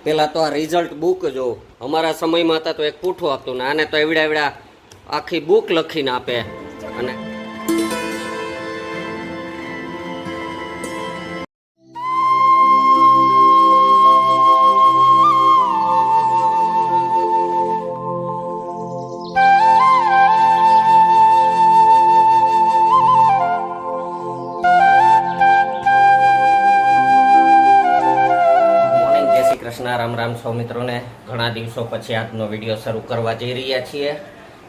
પેલા તો આ રિઝલ્ટ બુક જો અમારા સમયમાં હતા તો એક પૂઠું આપતું ને આને તો એવડા એવડા આખી બુક લખીને આપે. અને રામ રામ સૌ મિત્રોને, ઘણા દિવસો પછી આજનો વિડીયો શરૂ કરવા જઈ રહ્યા છીએ.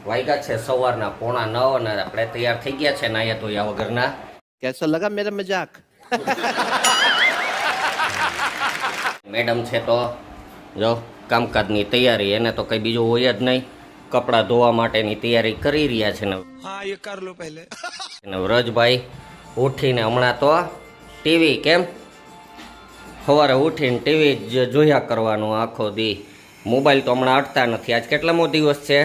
વાગ્યા છે સવારના 8:45 અને આપણે તૈયાર થઈ ગયા છે નાયા ધોયા વગરના. कैसा लगा मेरा मजाक? મેડમ છે તો જો કામકાજની તૈયારી, એને તો કઈ બીજું હોય જ નહીં, કપડાં ધોવા માટેની તૈયારી કરી રહ્યા છે ને. હા એ કર લો પહેલે. વ્રજભાઈ ઉઠીને હમણાં તો ટીવી કેમ સવારે ઉઠીને ટીવી જ જોયા કરવાનું આખો દી. મોબાઈલ તો હમણાં અટતા નથી. આજ કેટલામો દિવસ છે?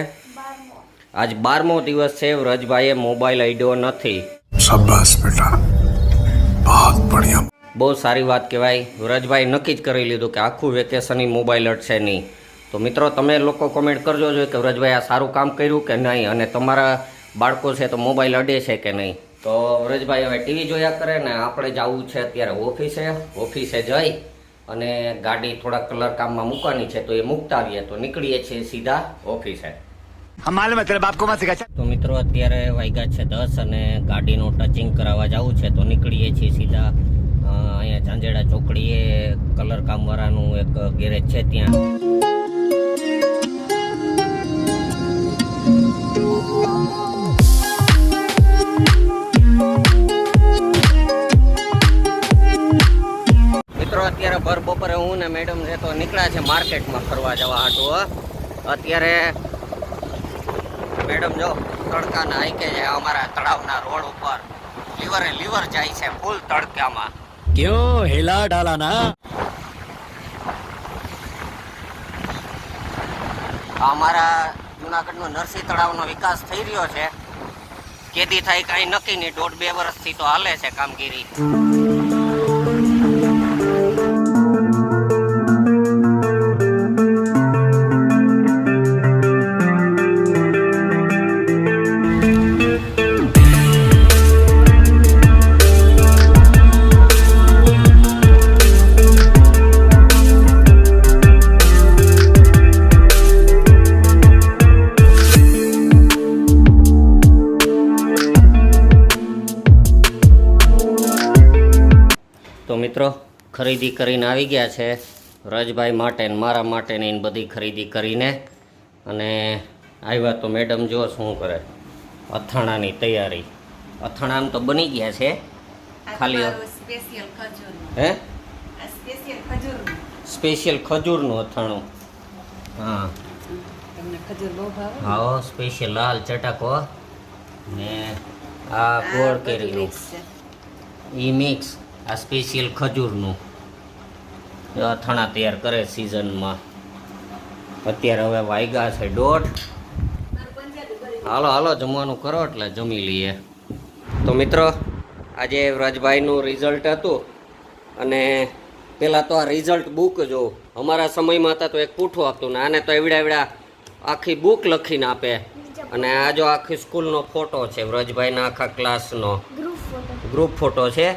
આજ 12મો દિવસ છે. વ્રજભાઈએ મોબાઈલ અડ્યો નથી. શાબાશ બેટા, બહુત બઢિયા. બહુ સારી વાત કહેવાય. વ્રજભાઈ નક્કી જ કરી લીધું કે આખું વેકેશન મોબાઈલ અડશે નહીં. તો મિત્રો તમે લોકો કોમેન્ટ કરજો જોઈએ કે વ્રજભાઈ આ સારું કામ કર્યું કે નહીં, અને તમારા બાળકો છે તો મોબાઈલ અડે છે કે નહીં. તો વ્રજભાઈ હવે ટીવી જોયા કરે ને આપણે જવું છે અત્યારે ઓફિસે જઈ અને ગાડી થોડા કલર કામમાં મૂકવાની છે, તો એ મૂકતા આવીએ તો નીકળીએ છીએ સીધા ઓફિસે. તો મિત્રો અત્યારે વાગ્યા છે 10 અને ગાડીનું ટચિંગ કરાવવા જવું છે, તો નીકળીએ છીએ સીધા અહીંયા ઝાંઝેડા ચોકડીએ કલર કામવાળાનું એક ગેરેજ છે ત્યાં. અત્યારે ભર બપોરે હું ને મેડમ છે તો નીકળ્યા છે માર્કેટમાં ફરવા જવા હાટું. અત્યારે મેડમ જો તડકાના હાઈકે છે અમારા તળાવના રોડ ઉપર. લીવર જાય છે ફૂલ તડકામાં. क्यों हिला डाला ना? અમારા જુનાગઢનો નરસિંહ તળાવનો વિકાસ થઈ રહ્યો છે. કેદી થાય કઈ નક્કી નહીં. 1.5-2 વર્ષથી તો હાલે છે કામગીરી. તો મિત્રો ખરીદી કરીને આવી ગયા છે વ્રજભાઈ માટે ને મારા માટે ને બધી ખરીદી કરીને. અને આવ્યા તો મેડમ જો શું કરે, અથાણાની તૈયારી. અથાણા તો બની ગયા છે, ખાલી હે સ્પેશિયલ ખજૂરનું અથાણું. હા હા સ્પેશિયલ લાલ ચટાકો ને આ ગોળ કેરીનું ઈ મિક્સ. આ સ્પેશિયલ ખજૂરનું અથાણા તૈયાર કરે સિઝનમાં. અત્યારે હવે વાગ્યા છે 1:30. હાલો જમવાનું કરો એટલે જમી લઈએ. તો મિત્રો આજે વ્રજભાઈનું રિઝલ્ટ હતું, અને પહેલાં તો આ રિઝલ્ટ બુક જો અમારા સમયમાં હતા તો એક પૂઠું આપતું ને આને તો એવડા આખી બુક લખીને આપે. અને આ જો આખી સ્કૂલનો ફોટો છે વ્રજભાઈના આખા ક્લાસનો ગ્રુપ ફોટો છે.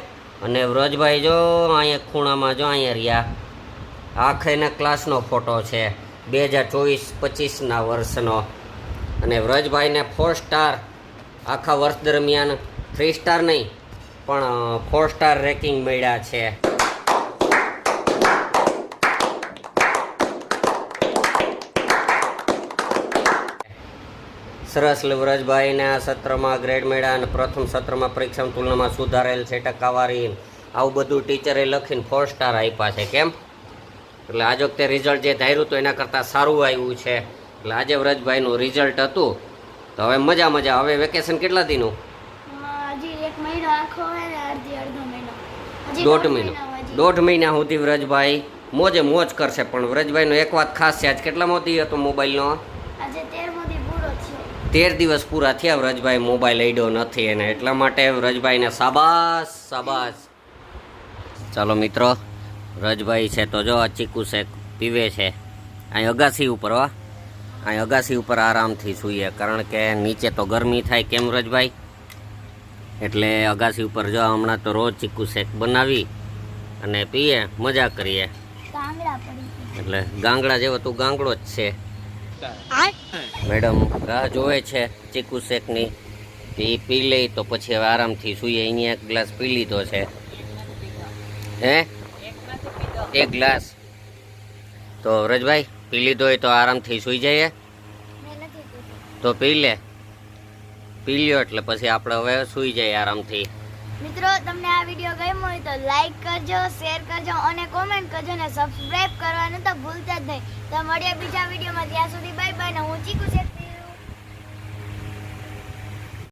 અને વ્રજભાઈ જો અહીંયા ખૂણામાં જો અહીંયા રહ્યા આખેના ક્લાસનો ફોટો છે 2024-25ના વર્ષનો. અને વ્રજભાઈને 4 સ્ટાર આખા વર્ષ દરમિયાન 3 સ્ટાર નહીં પણ 4 સ્ટાર રેકિંગ મળ્યા છે. સરસ. વ્રજભાઈને આ સત્રમાં ગ્રેડ મળ્યા અને પ્રથમ સત્રમાં પરીક્ષાની તુલનામાં સુધારેલ છે ટકાવારી. આવું બધું ટીચરે લખીને 4 સ્ટાર આપ્યા છે. કેમ? એટલે આજ વખતે રિઝલ્ટ જે ધાર્યું હતું એના કરતાં સારું આવ્યું છે. એટલે આજે વ્રજભાઈનું રિઝલ્ટ હતું. તો હવે મજા. હવે વેકેશન કેટલા દિનનું? દોઢ મહિના સુધી વ્રજભાઈ મોજ કરશે. પણ વ્રજભાઈનો એક વાત ખાસ છે, આજ કેટલામો દિવસ હતો મોબાઈલનો? 13 દિવસ પૂરા થયા વ્રજભાઈ મોબાઈલ અડ્યો નથી એને. એટલા માટે વ્રજભાઈને શાબાશ. ચાલો મિત્રો, વ્રજભાઈ છે તો જો આ ચીકુ શેક પીવે છે. અહીં અગાસી ઉપર હો, અહીં અગાસી ઉપર આરામથી સૂઈએ, કારણ કે નીચે તો ગરમી થાય કેમ રજભાઈ, એટલે અગાસી ઉપર જો હમણાં તો રોજ ચીકુ શેક બનાવી અને પીએ, મજા કરીએ. એટલે ગાંગડા જેવો તું ગાંગડો જ છે. મેડમ રાહ જોવે છે ચીકુ શેકની, એ પી લે તો પછી હવે આરામથી સૂઈએ. અહીંયા એક ગ્લાસ પી લીધો છે. હે એક ગ્લાસ તો રજભાઈ પી લીધો હોય તો આરામથી સૂઈ જઈએ. તો પી લ્યો એટલે પછી આપણે હવે સૂઈ જઈએ આરામથી. મિત્રો, તમને આ વિડીયો ગમ્યો હોય તો લાઈક કરજો, શેર કરજો અને કોમેન્ટ કરજો ને સબસ્ક્રાઇબ કરવાનું તો ભૂલતા જ નહીં. તો મળીએ બીજા વિડીયોમાં. ત્યાં સુધી બાય બાય ને હું ચીકુ શેક